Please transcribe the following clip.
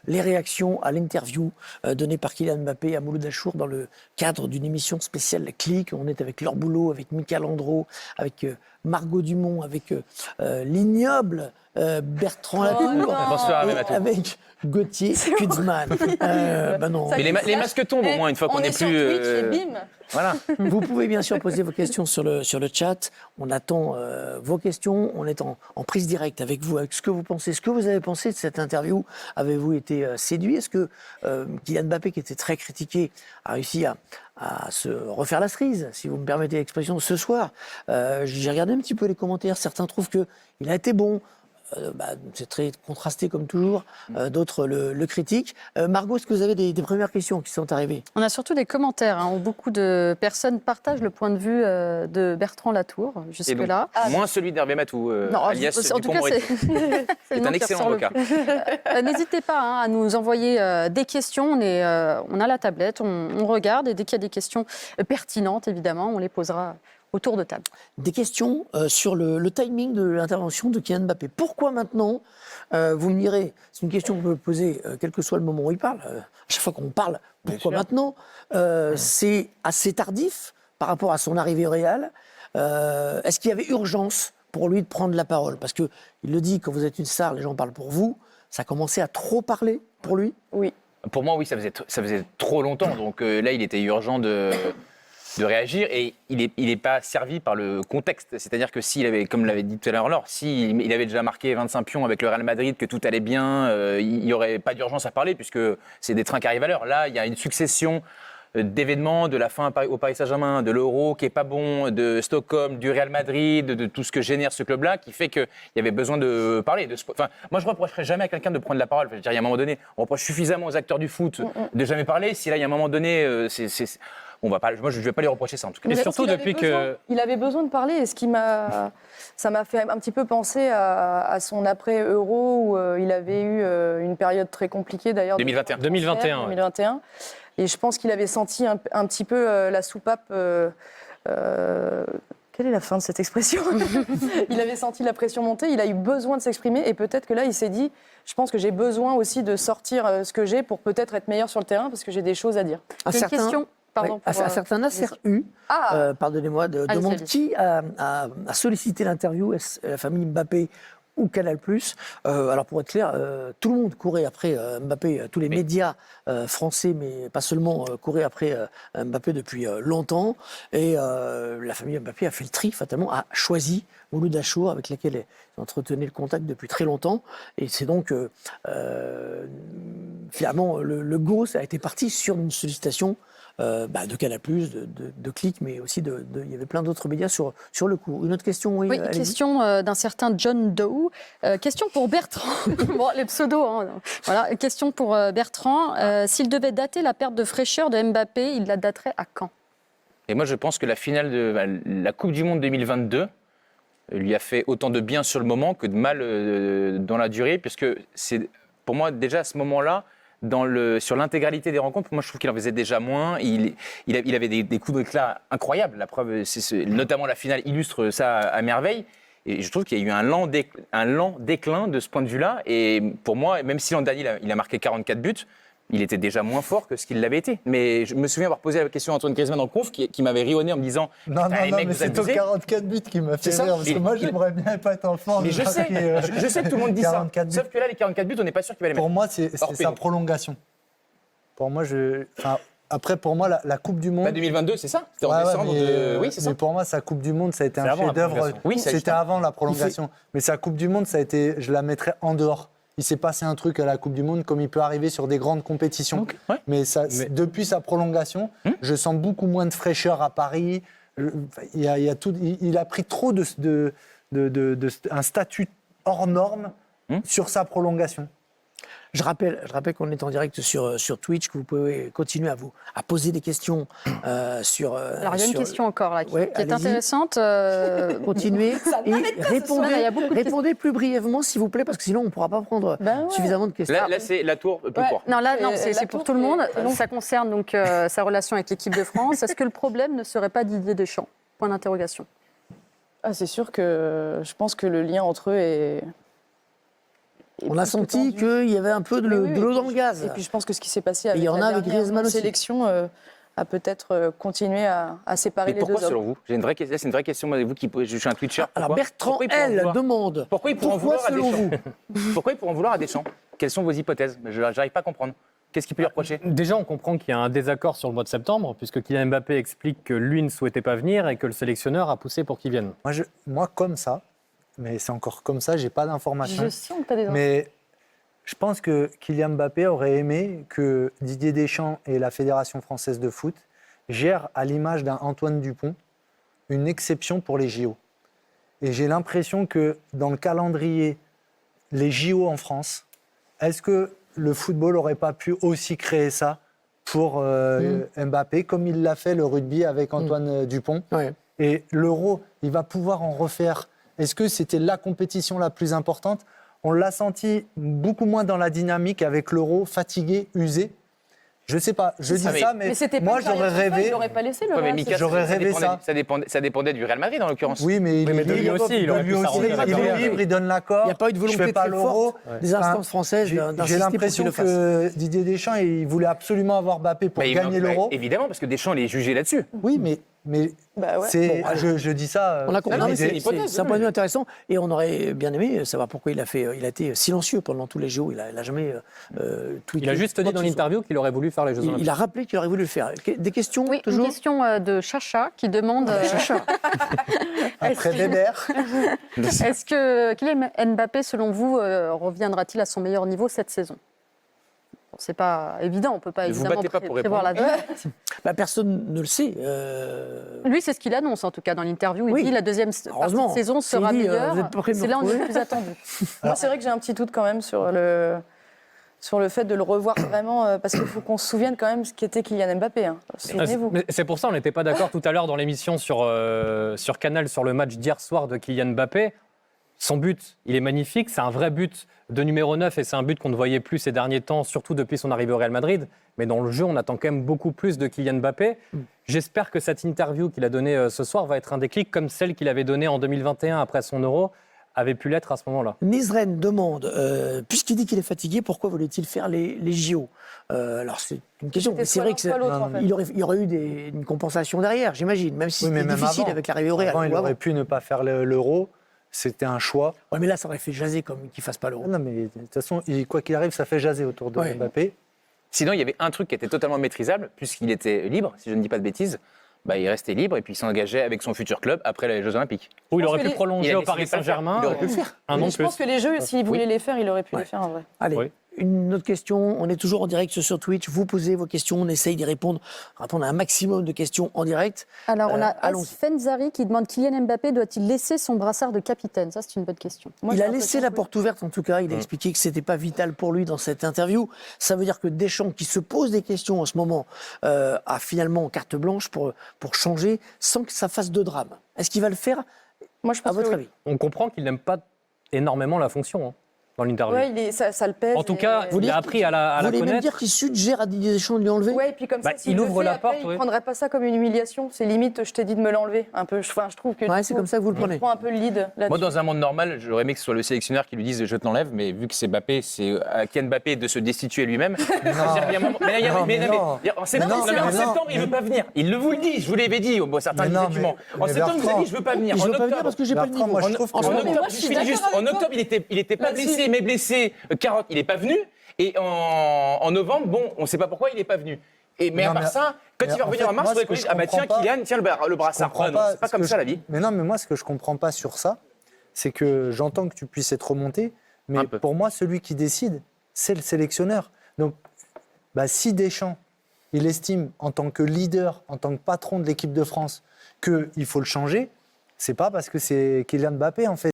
Les réactions à l'interview donnée par Kylian Mbappé à Mouloud Achour dans le cadre d'une émission spéciale Click. On est avec Laure Boulot, avec Mika Landreau, avec Margot Dumont, avec l'ignoble Bertrand Latour, Bonsoir, et avec Gauthier Kudzman. Non. Mais les masques tombent au moins une fois qu'on n'est plus. Sur Twitch et bim. Voilà. Vous pouvez bien sûr poser vos questions sur le chat. On attend vos questions. On est en prise directe avec vous, avec ce que vous pensez. Ce que vous avez pensé de cette interview. Avez-vous été séduit? Est-ce que Kylian Mbappé, qui était très critiqué, a réussi à se refaire la cerise, si vous me permettez l'expression, ce soir? J'ai regardé un petit peu les commentaires. Certains trouvent qu'il a été bon. C'est très contrasté comme toujours, d'autres le critiquent. Margot, est-ce que vous avez des premières questions qui sont arrivées? On a surtout des commentaires où beaucoup de personnes partagent le point de vue de Bertrand Latour, jusque-là. Moins celui d'Hervé Matou, alias en tout cas, c'est un excellent avocat. N'hésitez pas à nous envoyer des questions. On a la tablette, on regarde, et dès qu'il y a des questions pertinentes, évidemment, on les posera autour de table. Des questions sur le timing de l'intervention de Kylian Mbappé. Pourquoi maintenant? Vous me direz, c'est une question qu'on peut poser quel que soit le moment où il parle. À chaque fois qu'on parle, pourquoi maintenant? C'est assez tardif par rapport à son arrivée au Real. Est-ce qu'il y avait urgence pour lui de prendre la parole? Parce qu'il le dit, quand vous êtes une star, les gens parlent pour vous. Ça a commencé à trop parler pour lui? Oui. Pour moi, oui, ça faisait trop longtemps. Donc là, il était urgent de réagir, et il n'est pas servi par le contexte. C'est-à-dire que s'il avait, comme l'avait dit tout à l'heure Laure, s'il avait déjà marqué 25 pions avec le Real Madrid, que tout allait bien, il n'y aurait pas d'urgence à parler, puisque c'est des trains qui arrivent à l'heure. Là, il y a une succession d'événements, de la fin au Paris Saint-Germain, de l'Euro qui est pas bon, de Stockholm, du Real Madrid, de tout ce que génère ce club-là, qui fait qu'il y avait besoin de parler. Moi, je ne reprocherais jamais à quelqu'un de prendre la parole. Je veux dire, il y a un moment donné, on reproche suffisamment aux acteurs du foot de jamais parler. Si là, il y a un moment donné, moi, je ne vais pas lui reprocher ça, en tout cas. Et surtout depuis que... Il avait besoin de parler, et ça m'a fait un petit peu penser à son après-Euro, où il avait eu une période très compliquée, d'ailleurs. 2021. Et je pense qu'il avait senti un petit peu la soupape... Quelle est la fin de cette expression? Il avait senti la pression monter, il a eu besoin de s'exprimer, et peut-être que là, il s'est dit, je pense que j'ai besoin aussi de sortir ce que j'ai pour peut-être être meilleur sur le terrain, parce que j'ai des choses à dire. Une question. Pardon, un certain Nasser U, pardonnez-moi, de demande qui a sollicité l'interview, la famille Mbappé ou Canal+. Alors pour être clair, tout le monde courait après Mbappé, tous les médias français, mais pas seulement, couraient après Mbappé depuis longtemps. Et la famille Mbappé a fait le tri, fatalement, a choisi Mouloud Achour, avec laquelle ils entretenaient le contact depuis très longtemps. Et c'est donc, finalement, le go, ça a été parti sur une sollicitation de Canal+, de Click, mais aussi il y avait plein d'autres médias sur le coup. Une autre question, oui. Question d'un certain John Doe. Question pour Bertrand. Bon, les pseudos, voilà. Question pour Bertrand. S'il devait dater la perte de fraîcheur de Mbappé, il la daterait à quand? Et moi, je pense que la finale de la Coupe du Monde 2022 lui a fait autant de bien sur le moment que de mal dans la durée, puisque c'est, pour moi, déjà à ce moment-là, sur l'intégralité des rencontres, moi je trouve qu'il en faisait déjà moins. Il avait des coups d'éclat incroyables. La preuve, notamment la finale illustre ça à merveille. Et je trouve qu'il y a eu un lent déclin de ce point de vue-là. Et pour moi, même si l'an dernier il a marqué 44 buts, il était déjà moins fort que ce qu'il l'avait été. Mais je me souviens avoir posé la question à Antoine Griezmann en conf, qui m'avait rionné en me disant non, mais c'est ton 44 buts qui m'a fait rire, parce que moi, j'aimerais bien pas être en forme. Mais je sais que tout le monde dit ça. Sauf que là, les 44 buts, on n'est pas sûr qu'il va les mettre. Pour moi, c'est sa prolongation. Pour moi, après, pour moi, la Coupe du Monde... 2022, c'est ça? C'était en décembre de... Oui, c'est ça. Mais pour moi, sa Coupe du Monde, ça a été un chef-d'œuvre. Oui, c'était avant la prolongation. Mais sa Coupe du Monde, je la mettrais en dehors. Il s'est passé un truc à la Coupe du Monde, comme il peut arriver sur des grandes compétitions. Okay, ouais. Mais depuis sa prolongation, je sens beaucoup moins de fraîcheur à Paris. Il a pris trop un statut hors norme sur sa prolongation. Je rappelle qu'on est en direct sur Twitch, que vous pouvez continuer à poser des questions sur... Alors, il y a une question encore là, qui est intéressante. Continuez et répondez plus brièvement, s'il vous plaît, parce que sinon, on ne pourra pas prendre suffisamment de questions. Là c'est la tour plus court. Non, c'est pour tout le monde. Ça concerne donc sa relation avec l'équipe de France. Est-ce que le problème ne serait pas Didier Deschamps? Point d'interrogation. C'est sûr que je pense que le lien entre eux On a senti qu'il y avait un peu de l'eau dans le gaz. Et puis je pense que ce qui s'est passé avec il y en a la avec dernière Griezmann aussi. sélection a peut-être continué à séparer Mais les deux pourquoi, selon hommes. vous? J'ai une vraie question. C'est une vraie question. Moi, vous qui, je suis un Twitcher. Alors Pourquoi- Bertrand, pourquoi ils pourraient en elle, vouloir- demande Pourquoi ils pourront en pourquoi, vouloir à selon vous Deschamps Pourquoi ils pourront en vouloir à Deschamps? Quelles sont vos hypothèses? Je n'arrive pas à comprendre. Qu'est-ce qu'il peut lui reprocher? Déjà, on comprend qu'il y a un désaccord sur le mois de septembre, puisque Kylian Mbappé explique que lui ne souhaitait pas venir et que le sélectionneur a poussé pour qu'il vienne. Moi, comme ça, mais c'est encore comme ça, j'ai pas d'informations. Je sens que tu as des Mais je pense que Kylian Mbappé aurait aimé que Didier Deschamps et la Fédération française de foot gèrent, à l'image d'un Antoine Dupont, une exception pour les JO. Et j'ai l'impression que dans le calendrier, les JO en France, est-ce que le football n'aurait pas pu aussi créer ça pour Mbappé, comme il l'a fait le rugby avec Antoine Dupont? Ouais. Et l'Euro, il va pouvoir en refaire. Est-ce que c'était la compétition la plus importante? On l'a senti beaucoup moins dans la dynamique avec l'Euro, fatigué, usé. Je sais pas, je dis ça, mais c'était pas moi une période j'aurais FIFA, rêvé. Il n'aurait pas laissé le Ouais, mais Real, Mika, c'est- J'aurais rêvé ça dépendait du Real Madrid, en l'occurrence. Oui, mais il Oui, mais est de lui libre, aussi, il aurait pu s'arranger la il est carrière. libre, il donne l'accord. Il n'y a pas eu de Je volonté fais pas très l'Euro. forte des instances françaises J'ai d'insister l'impression pour qu'il le fasse. que Didier Deschamps, il voulait absolument avoir Mbappé pour Bah, gagner l'Euro. Évidemment, parce que Deschamps, il est jugé là-dessus. Oui, mais Bah ouais. c'est, Bon, je dis ça. On a compris. non, mais mais c'est une hypothèse, c'est un oui. point de vue intéressant et on aurait bien aimé savoir pourquoi il a été silencieux pendant tous les JO. Il a jamais tweeté. Il a juste dit dans l'interview qu'il aurait voulu faire les Jeux Olympiques. Il a rappelé qu'il aurait voulu le faire. Des questions Oui, une toujours. question de Chacha qui demande Après Weber. est-ce que Kylian Mbappé, selon vous, reviendra-t-il à son meilleur niveau cette saison? Bon, c'est pas évident, on peut pas Ne vous évidemment battez pas pour prévoir répondre. l'avenir. Bah, personne ne le sait. Lui, c'est ce qu'il annonce en tout cas dans l'interview. Il Oui. dit la deuxième partie Heureusement. de saison sera S'il dit, meilleure. vous êtes pas prêts de me C'est là où on est retrouver. le plus attendu. Moi, c'est vrai que j'ai un petit doute quand même sur le fait de le revoir vraiment, parce qu'il faut qu'on se souvienne quand même ce qu'était Kylian Mbappé. Hein. Souvenez-vous. Mais c'est pour ça qu'on n'était pas d'accord tout à l'heure dans l'émission sur Canal sur le match d'hier soir de Kylian Mbappé. Son but, il est magnifique, c'est un vrai but de numéro 9 et c'est un but qu'on ne voyait plus ces derniers temps, surtout depuis son arrivée au Real Madrid. Mais dans le jeu, on attend quand même beaucoup plus de Kylian Mbappé. J'espère que cette interview qu'il a donnée ce soir va être un déclic comme celle qu'il avait donnée en 2021 après son Euro avait pu l'être à ce moment-là. Nizren demande, puisqu'il dit qu'il est fatigué, pourquoi voulait-il faire les JO Alors c'est une question. C'était Mais c'est soit vrai l'un, soit l'autre, en fait. il y aurait eu une compensation derrière, j'imagine, même si Oui, mais c'était même difficile avant. avec l'arrivée au Real. Avant, il ou avant. aurait pu ne pas faire l'Euro. C'était un choix. Ouais, mais là, ça aurait fait jaser comme qu'il fasse pas l'Euro. Non, mais de toute façon, quoi qu'il arrive, ça fait jaser autour de Ouais. Mbappé. Sinon, il y avait un truc qui était totalement maîtrisable, puisqu'il était libre, si je ne dis pas de bêtises. Bah, il restait libre et puis il s'engageait avec son futur club après les Jeux Olympiques. Où il pense aurait que pu les- Il prolonger a au décidé Paris de pas le faire. Saint-Germain. Il aurait pu le faire. Un an Je pense que les jeux, s'il voulait les faire, il aurait pu les faire en vrai. Allez, Oui. une autre question. On est toujours en direct sur Twitch. Vous posez vos questions, on essaye d'y répondre à un maximum de questions en direct. Alors, on a allons-y. Fenzari qui demande Kylian Mbappé doit-il laisser son brassard de capitaine? Ça, c'est une bonne question. Moi, Il j'ai a l'impression laissé la que- porte ouverte, en tout cas. Il a expliqué que ce n'était pas vital pour lui dans cette interview. Ça veut dire que Deschamps, qui se pose des questions en ce moment, a finalement carte blanche pour changer sans que ça fasse de drame. Est-ce qu'il va le faire, Moi, je à pense votre que avis? On comprend qu'il n'aime pas énormément la fonction dans l'interview. Ouais, ça le pèse. En tout cas, Vous il voulez- a appris à la Vous voulez même connaître. dire qu'il suggère à Didier Deschamps de lui enlever? Ouais, et puis comme ça, Bah, s'il il le ouvre fait la après, porte, il oui. ne prendrait pas ça comme une humiliation. C'est limite, je t'ai dit de me l'enlever. Un peu. Je trouve que Ouais, du c'est coup, comme ça que vous le prenez. il prend un peu le lead là-dessus. Moi, dans un monde normal, j'aurais aimé que ce soit le sélectionneur qui lui dise je te l'enlève, mais vu que c'est Mbappé, c'est à Kylian Mbappé de se destituer lui-même. Il y a un moment- mais il y a- Non, mais- mais mais- non. il y a- en septembre, Mais non, non, mais en mais non. septembre, il ne veut pas venir. Il vous le dit, je vous l'avais dit, bon, certains Mais disaient non, du Mans. En mais septembre, il vous a Bertrand, dit je ne veux pas venir. Je En ne veux pas venir octobre, parce que j'ai pas le Bertrand, niveau. moi, je trouve en que- octobre, mais moi, je suis je finis d'accord juste. avec En toi. octobre, il était pas Là-dessus. blessé, mais blessé. Carotte, il n'est pas venu. Et en novembre, bon, on ne sait pas pourquoi il n'est pas venu. Mais à Non, part mais- ça, quand mais il va en revenir fait, en mars, moi, vous ce que allez je ah bah tiens, comprends pas- Kylian, tiens le brassard. comprends Ah non, c'est pas ce comme que ça je- la vie. Mais non, mais moi, ce que je comprends pas sur ça, c'est que j'entends que tu puisses être remonté, mais Un peu. pour moi, celui qui décide, c'est le sélectionneur. Donc, bah, si Deschamps, il estime en tant que leader, en tant que patron de l'équipe de France, qu'il faut le changer, c'est pas parce que c'est Kylian Mbappé, en fait.